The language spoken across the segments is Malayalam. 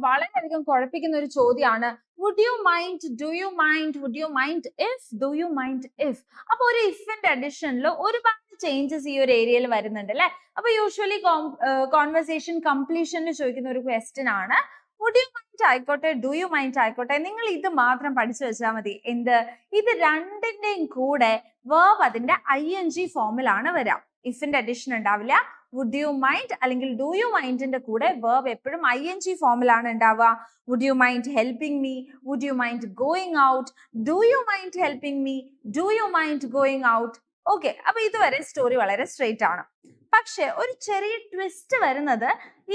വളരെയധികം കുഴപ്പിക്കുന്ന ഒരു ചോദ്യമാണ്. Would you mind, do you mind, would you mind if, do you mind if. അപ്പൊ ഒരു ഇഫിന്റെ അഡിഷനിൽ ഒരുപാട് ചേഞ്ചസ് ഈ ഒരു ഏരിയയിൽ വരുന്നുണ്ട് അല്ലെ. അപ്പൊ യൂഷ്വലി കോൺവെർസേഷൻ കംപ്ലീഷനിൽ ചോദിക്കുന്ന ഒരു ക്വസ്റ്റ്യൻ ആണ്. വുഡ് യു മൈൻഡ് ആയിക്കോട്ടെ, ഡു യു മൈൻഡ് ആയിക്കോട്ടെ, നിങ്ങൾ ഇത് മാത്രം പഠിച്ചു വെച്ചാൽ മതി. എന്ത്? ഇത് രണ്ടിന്റെയും കൂടെ വേർബ് അതിന്റെ ING ഫോമിലാണ് വരാം. ഇഫിന്റെ അഡിഷൻ ഉണ്ടാവില്ല. വുഡ് യു മൈൻഡ് അല്ലെങ്കിൽ ഡു യു മൈൻഡിന്റെ കൂടെ വേർബ് എപ്പോഴും ING ഫോമിലാണ് ഉണ്ടാവുക. Would you mind helping me, would you mind going out, do you mind helping me, do you mind going out. Okay, അപ്പൊ ഇതുവരെ സ്റ്റോറി വളരെ സ്ട്രെയിറ്റ് ആണ്. പക്ഷെ ഒരു ചെറിയ ട്വിസ്റ്റ് വരുന്നത്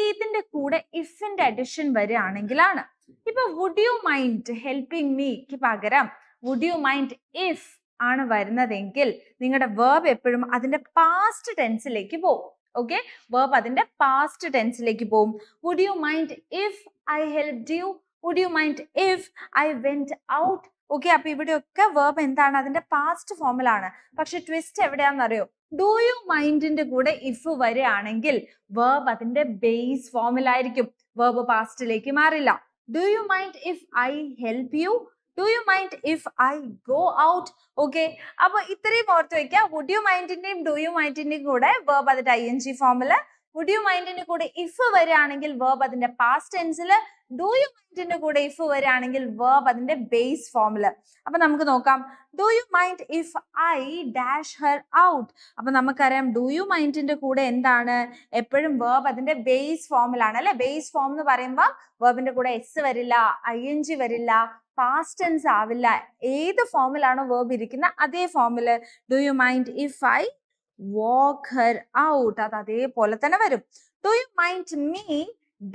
ഇതിന്റെ കൂടെ ഇഫിന്റെ അഡിഷൻ വരികയാണെങ്കിലാണ്. ഇപ്പൊ വുഡ് യു മൈൻഡ് ഹെൽപ്പിംഗ് മീക്ക് പകരം വുഡ് യു മൈൻഡ് ഇഫ് ആണ് വരുന്നതെങ്കിൽ നിങ്ങളുടെ വേർബ് എപ്പോഴും അതിന്റെ പാസ്റ്റ് ടെൻസിലേക്ക് പോകും. ഓക്കെ, വേർബ് അതിന്റെ പാസ്റ്റ് ടെൻസിലേക്ക് പോകും. Would you mind if I helped you, would you mind if I went out. Okay, അപ്പൊ ഇവിടെയൊക്കെ വേർബ് എന്താണ്? അതിന്റെ പാസ്റ്റ് ഫോമിലാണ്. പക്ഷെ ട്വിസ്റ്റ് എവിടെയാണെന്നറിയോ? ഡു യു മൈൻഡിന്റെ കൂടെ ഇഫ് വരികയാണെങ്കിൽ വേർബ് അതിന്റെ ബേസ് ഫോമിലായിരിക്കും. വേർബ് പാസ്റ്റിലേക്ക് മാറില്ല. Do you mind if I help you, do you mind if I go out. Okay, അപ്പൊ ഇത്രയും ഓർത്ത് വെക്കുക. വുഡ് യു മൈൻഡിന്റെയും ഡു യു മൈൻഡിന്റെയും കൂടെ വേർബ് അതിന്റെ ING ഫോമില്, വുഡ് യു മൈൻഡിന്റെ കൂടെ ഇഫ് വരികയാണെങ്കിൽ വേർബ് അതിന്റെ പാസ്റ്റ് ടെൻസില്, ഡു യു മൈൻഡിന്റെ കൂടെ ഇഫ് വരികയാണെങ്കിൽ വേർബ് അതിന്റെ ബേസ് ഫോമില്. അപ്പൊ നമുക്ക് നോക്കാം. Do you mind if I dash her out. അപ്പൊ നമുക്കറിയാം ഡു യു മൈൻഡിന്റെ കൂടെ എന്താണ്? എപ്പോഴും വേർബ് അതിന്റെ ബേസ് ഫോമിലാണ് അല്ലെ. ബേസ് ഫോം എന്ന് പറയുമ്പോൾ വേർബിന്റെ കൂടെ S വരില്ല, ING വരില്ല, പാസ്റ്റ് ടെൻസ് ആവില്ല. ഏത് ഫോമിലാണോ വേർബ് ഇരിക്കുന്നത് അതേ ഫോമില്. Do you mind if I walk her out, അത് അതേപോലെ തന്നെ വരും. Do you mind me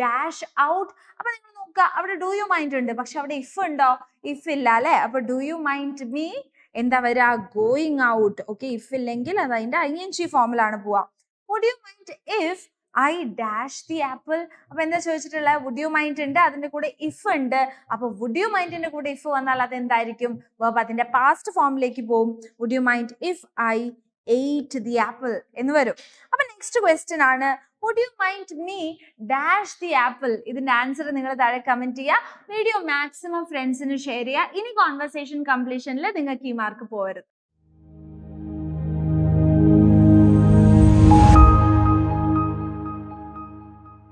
dash out. അപ്പൊ നിങ്ങൾ നോക്കുക, അവിടെ ഡു യു മൈൻഡ് ഉണ്ട്, പക്ഷെ അവിടെ ഇഫ് ഉണ്ടോ? ഇഫ് ഇല്ല അല്ലെ. അപ്പൊ ഡു യു മൈൻഡ് മീ എന്താ വരിക? Going out. ഓക്കെ, ഇഫ് ഇല്ലെങ്കിൽ അത് അതിന്റെ ING ഫോമിലാണ് പോവാ. Would you mind if I dash the apple. അപ്പൊ എന്താ ചോദിച്ചിട്ടുള്ള? വുഡ് യു മൈൻഡ് ഉണ്ട്, അതിന്റെ കൂടെ ഇഫ് ഉണ്ട്. അപ്പൊ വുഡ് യു മൈൻഡിന്റെ കൂടെ ഇഫ് വന്നാൽ അത് എന്തായിരിക്കും? വേർബ് അതിന്റെ പാസ്റ്റ് ഫോമിലേക്ക് പോകും. Would you mind if I ate the apple എന്ന് വരും. അപ്പൊ നെക്സ്റ്റ് ക്വസ്റ്റ്യൻ ആണ്, would you mind me dash the apple. ഇതിന്റെ ആൻസർ നിങ്ങൾ താഴെ കമന്റ് ചെയ്യുക. വീഡിയോ മാക്സിമം ഫ്രണ്ട്സിന് ഷെയർ ചെയ്യുക. ഇനി കോൺവെർസേഷൻ കംപ്ലീഷനിൽ നിങ്ങൾക്ക് ഈ മാർക്ക് പോകരുത്.